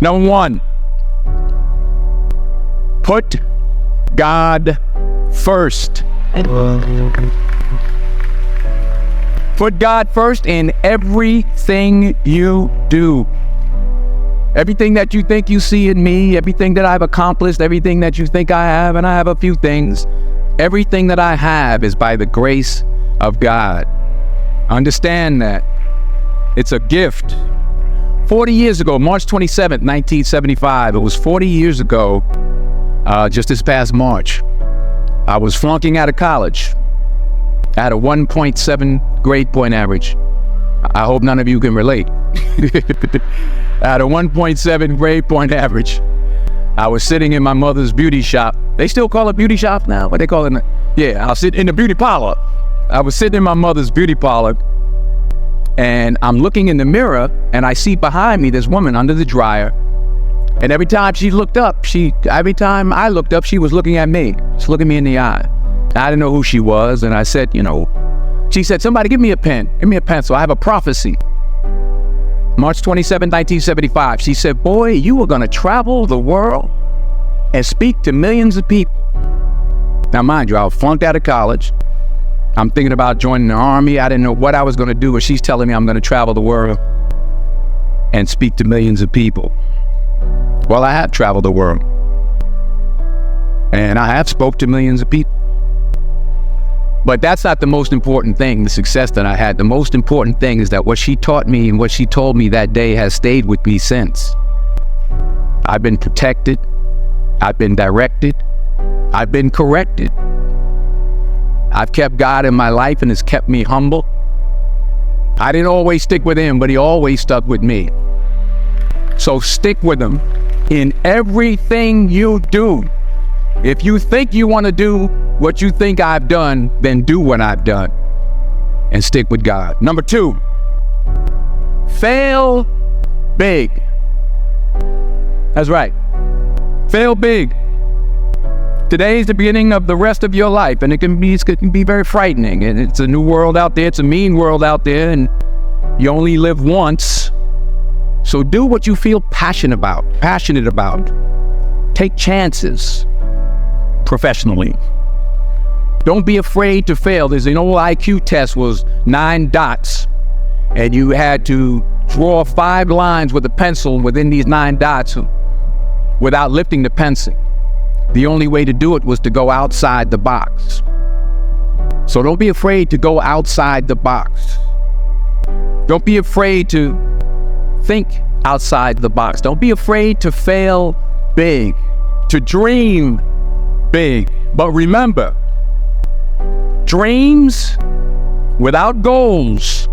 Number one, put God first. Put God first in everything you do. Everything that you think you see in me, everything that I've accomplished, everything that you think I have, and I have a few things, everything that I have is by the grace of God. Understand that. It's a gift. 40 years ago, March 27th, 1975, it was 40 years ago, just this past March, I was flunking out of college. I had a 1.7 grade point average. I hope none of you can relate. I had a 1.7 grade point average. I was sitting in my mother's beauty shop. They still call it beauty shop now? What they call it? Yeah, I'll sit in the beauty parlor. I was sitting in my mother's beauty parlor, and I'm looking in the mirror, and I see behind me this woman under the dryer. And every time she looked up, every time I looked up, she was looking at me, just looking me in the eye. I didn't know who she was, and I said, she said, somebody give me a pen, give me a pencil, I have a prophecy. March 27, 1975, she said, boy, you are gonna travel the world and speak to millions of people. Now mind you, I was flunked out of college. I'm thinking about joining the army. I didn't know what I was gonna do, but she's telling me I'm gonna travel the world and speak to millions of people. Well, I have traveled the world, and I have spoke to millions of people. But that's not the most important thing, the success that I had. The most important thing is that what she taught me and what she told me that day has stayed with me since. I've been protected, I've been directed, I've been corrected. I've kept God in my life, and it's kept me humble. I didn't always stick with him, but he always stuck with me. So stick with him in everything you do. If you think you want to do what you think I've done, then do what I've done and stick with God. Number two, fail big. That's right. Fail big. Today is the beginning of the rest of your life, and it can be very frightening. And it's a new world out there. It's a mean world out there, and you only live once. So do what you feel passionate about. Take chances professionally. Don't be afraid to fail. There's an old IQ test was 9 dots, and you had to draw 5 lines with a pencil within these 9 dots without lifting the pencil. The only way to do it was to go outside the box. So don't be afraid to go outside the box. Don't be afraid to think outside the box. Don't be afraid to fail big, to dream big. But remember, dreams without goals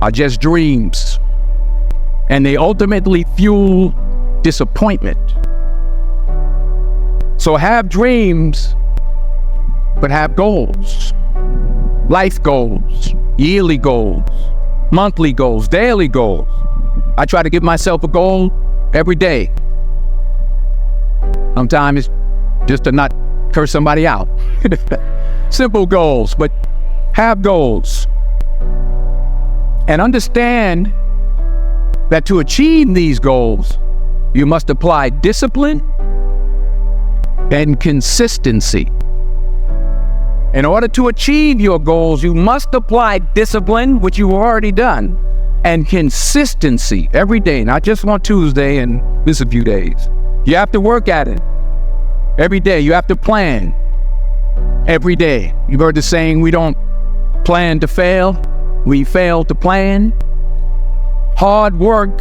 are just dreams, and they ultimately fuel disappointment. So have dreams, but have goals. Life goals, yearly goals, monthly goals, daily goals. I try to give myself a goal every day. Sometimes just to not curse somebody out. Simple goals, but have goals. And understand that to achieve these goals, you must apply discipline and consistency. In order to achieve your goals, you must apply discipline, which you've already done, and consistency every day, not just on Tuesday and this a few days. You have to work at it every day. You have to plan every day. You've heard the saying, we don't plan to fail, we fail to plan. Hard work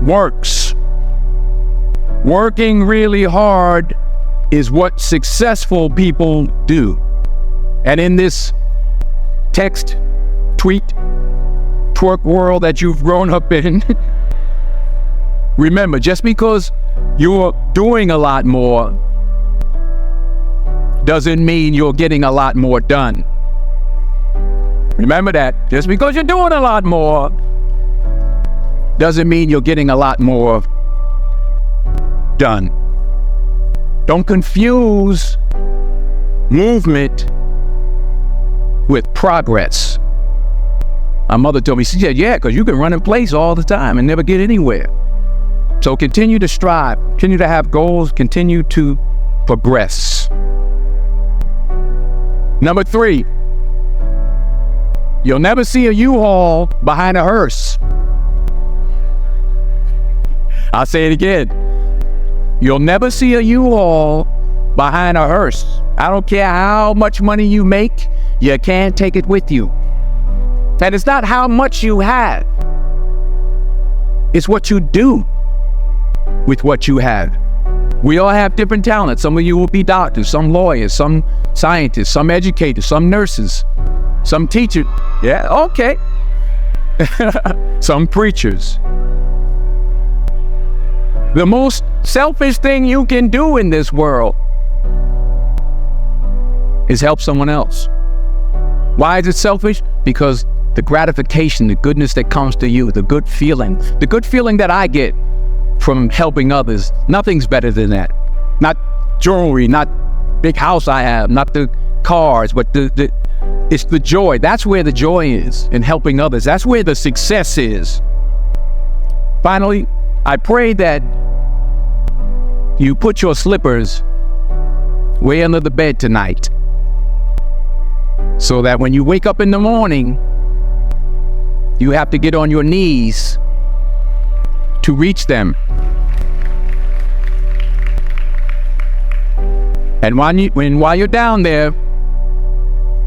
works. Working really hard is what successful people do. And in this text, tweet, twerk world that you've grown up in, remember, just because you're doing a lot more doesn't mean you're getting a lot more done. Remember that. Just because you're doing a lot more doesn't mean you're getting a lot more done. Don't confuse movement with progress. My mother told me, she said, yeah, because you can run in place all the time and never get anywhere. So continue to strive, continue to have goals, continue to progress. Number 3, you'll never see a U-Haul behind a hearse. I'll say it again. You'll never see a U-Haul behind a hearse. I don't care how much money you make, you can't take it with you. And it's not how much you have. It's what you do with what you have. We all have different talents. Some of you will be doctors, some lawyers, some scientists, some educators, some nurses, some teachers. Yeah, okay. Some preachers. The most selfish thing you can do in this world is help someone else. Why is it selfish? Because the gratification, the goodness that comes to you, the good feeling that I get from helping others, nothing's better than that. Not jewelry, not big house I have, not the cars, but it's the joy. That's where the joy is, in helping others. That's where the success is. Finally, I pray that you put your slippers way under the bed tonight, so that when you wake up in the morning, you have to get on your knees to reach them. And while you're down there,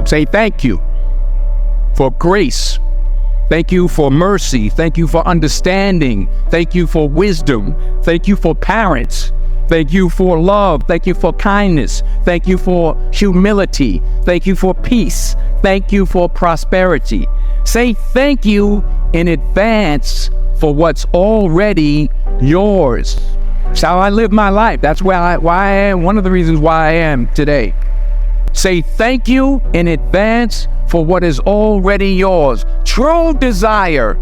say thank you for grace. Thank you for mercy. Thank you for understanding. Thank you for wisdom. Thank you for parents. Thank you for love. Thank you for kindness. Thank you for humility. Thank you for peace. Thank you for prosperity. Say thank you in advance for what's already yours. That's how I live my life. That's why I am, one of the reasons why I am today. Say thank you in advance for what is already yours. True desire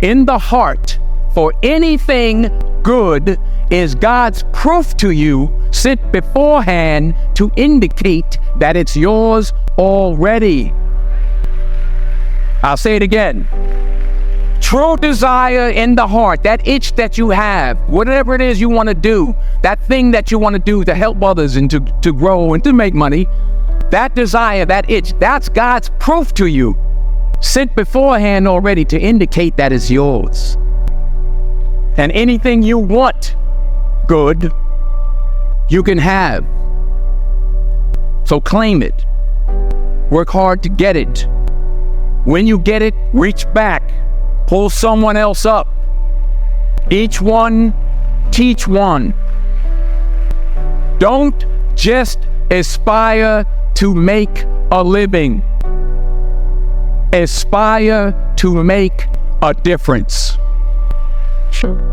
in the heart for anything good is God's proof to you, sent beforehand to indicate that it's yours already. I'll say it again. True desire in the heart, that itch that you have, whatever it is you want to do, that thing that you want to do to help others and to grow and to make money, that desire, that itch, that's God's proof to you, sent beforehand already to indicate that it's yours. And anything you want good, you can have. So claim it. Work hard to get it. When you get it, reach back. Pull someone else up. Each one, teach one. Don't just aspire to make a living. Aspire to make a difference. Sure.